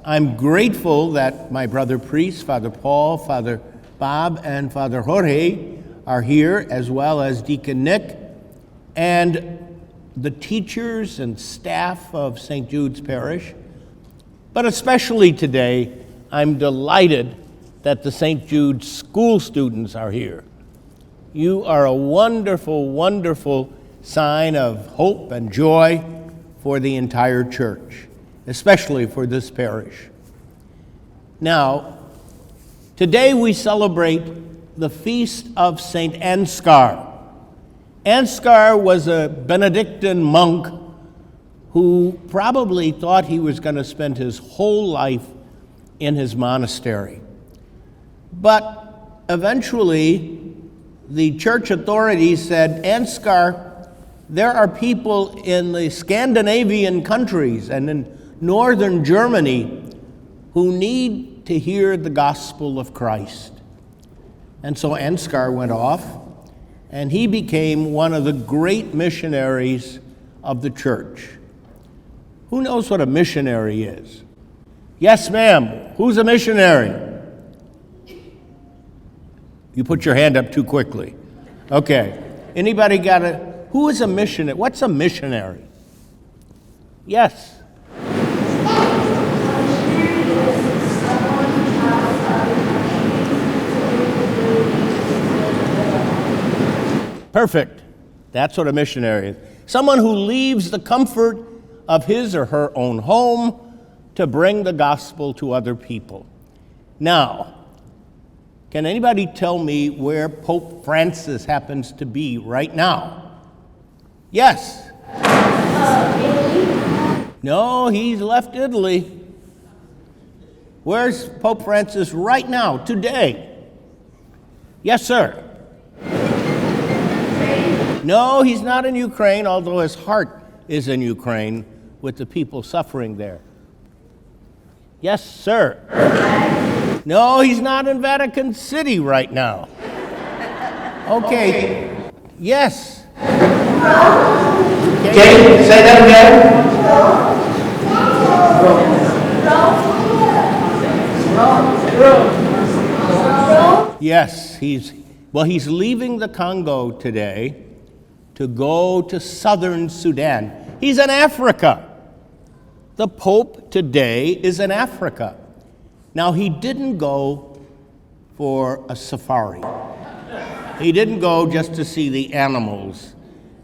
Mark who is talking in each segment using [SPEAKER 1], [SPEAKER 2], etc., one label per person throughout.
[SPEAKER 1] I'm grateful that my brother priests, Father Paul, Father Bob, and Father Jorge are here, as well as Deacon Nick, and the teachers and staff of St. Jude's Parish. But especially today, I'm delighted that the St. Jude's school students are here. You are a wonderful, wonderful sign of hope and joy for the entire church, especially for this parish. Now, today we celebrate the feast of St. Ansgar. Ansgar was a Benedictine monk who probably thought he was going to spend his whole life in his monastery. But eventually, the church authorities said, Ansgar, there are people in the Scandinavian countries and in northern Germany who need to hear the gospel of Christ. And so Ansgar went off, and he became one of the great missionaries of the church. Who knows what a missionary is? Yes, ma'am. Who's a missionary? You put your hand up too quickly. Okay. Anybody got who is a missionary? What's a missionary? Yes. Perfect. That's what a missionary is. Someone who leaves the comfort of his or her own home to bring the gospel to other people. Now, can anybody tell me where Pope Francis happens to be right now? Yes? Italy? No, he's left Italy. Where's Pope Francis right now, today? Yes, sir? No, he's not in Ukraine, although his heart is in Ukraine with the people suffering there. Yes, sir? No, he's not in Vatican City right now. Okay. Yes. Okay, say that again. Yes, he's leaving the Congo today to go to southern Sudan. He's in Africa. The Pope today is in Africa. Now, he didn't go for a safari. He didn't go just to see the animals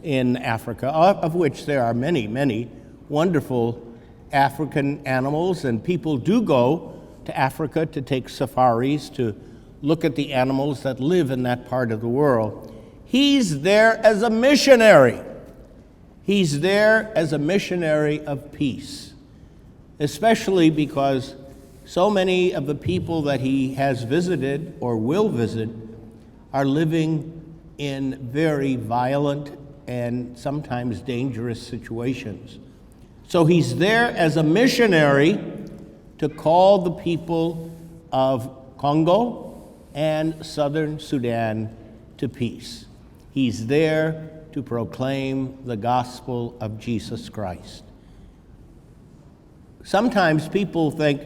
[SPEAKER 1] in Africa, of which there are many, many wonderful African animals, and people do go to Africa to take safaris, to look at the animals that live in that part of the world. He's there as a missionary. He's there as a missionary of peace, especially because so many of the people that he has visited or will visit are living in very violent and sometimes dangerous situations. So he's there as a missionary to call the people of Congo and southern Sudan to peace. He's there to proclaim the gospel of Jesus Christ. Sometimes people think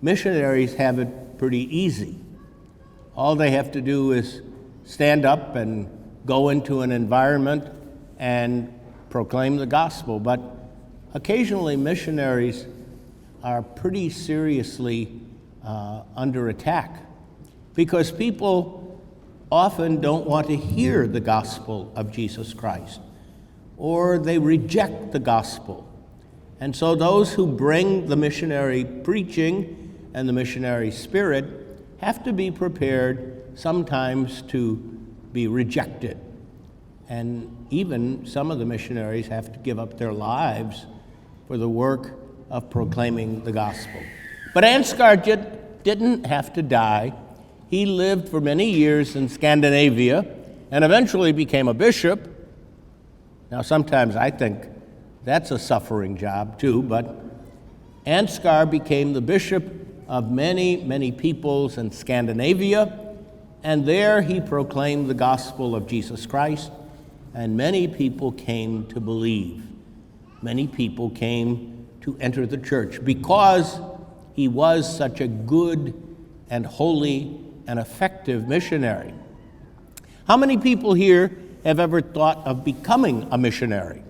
[SPEAKER 1] missionaries have it pretty easy. All they have to do is stand up and go into an environment and proclaim the gospel. But occasionally missionaries are pretty seriously under attack because people often don't want to hear the gospel of Jesus Christ, or they reject the gospel. And so those who bring the missionary preaching and the missionary spirit have to be prepared sometimes to be rejected. And even some of the missionaries have to give up their lives for the work of proclaiming the gospel. But Ansgar didn't have to die. He lived for many years in Scandinavia and eventually became a bishop. Now, sometimes I think that's a suffering job too, but Ansgar became the bishop of many, many peoples in Scandinavia, and there he proclaimed the gospel of Jesus Christ, and many people came to believe. Many people came to enter the church because he was such a good and holy and effective missionary. How many people here have ever thought of becoming a missionary?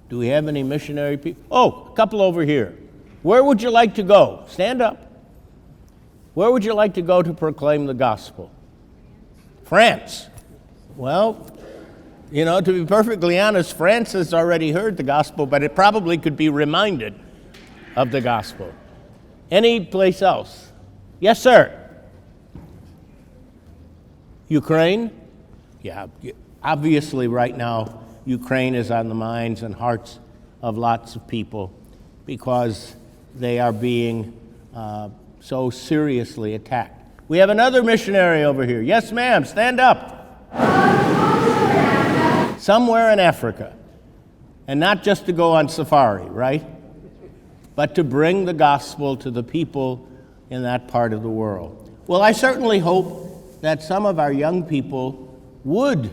[SPEAKER 1] Do we have any missionary people? Oh, a couple over here. Where would you like to go? Stand up. Where would you like to go to proclaim the gospel? France. Well, to be perfectly honest, France has already heard the gospel, but it probably could be reminded of the gospel. Any place else? Yes, sir. Ukraine? Yeah, obviously right now, Ukraine is on the minds and hearts of lots of people because they are being so seriously attacked. We have another missionary over here. Yes, ma'am, stand up. Somewhere in Africa. And not just to go on safari, right? But to bring the gospel to the people in that part of the world. Well, I certainly hope that some of our young people would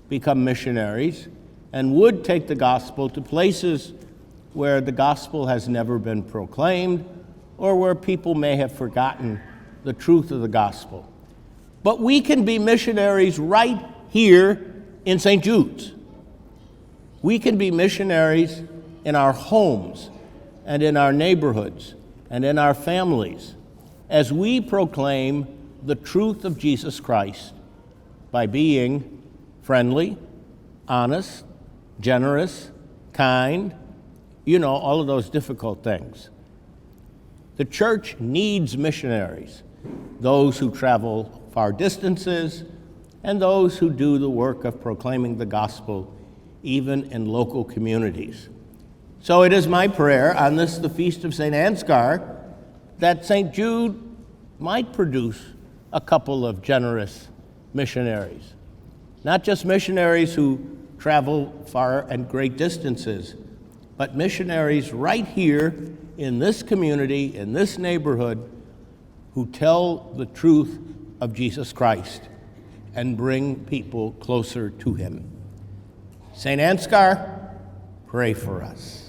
[SPEAKER 1] become missionaries and would take the gospel to places where the gospel has never been proclaimed or where people may have forgotten the truth of the gospel. But we can be missionaries right here in St. Jude's. We can be missionaries in our homes and in our neighborhoods and in our families as we proclaim the truth of Jesus Christ by being friendly, honest, generous, kind, all of those difficult things. The church needs missionaries, those who travel far distances and those who do the work of proclaiming the gospel even in local communities. So it is my prayer on this, the Feast of St. Ansgar, that St. Jude might produce a couple of generous missionaries. Not just missionaries who travel far and great distances, but missionaries right here in this community, in this neighborhood, who tell the truth of Jesus Christ and bring people closer to him. St. Ansgar, pray for us.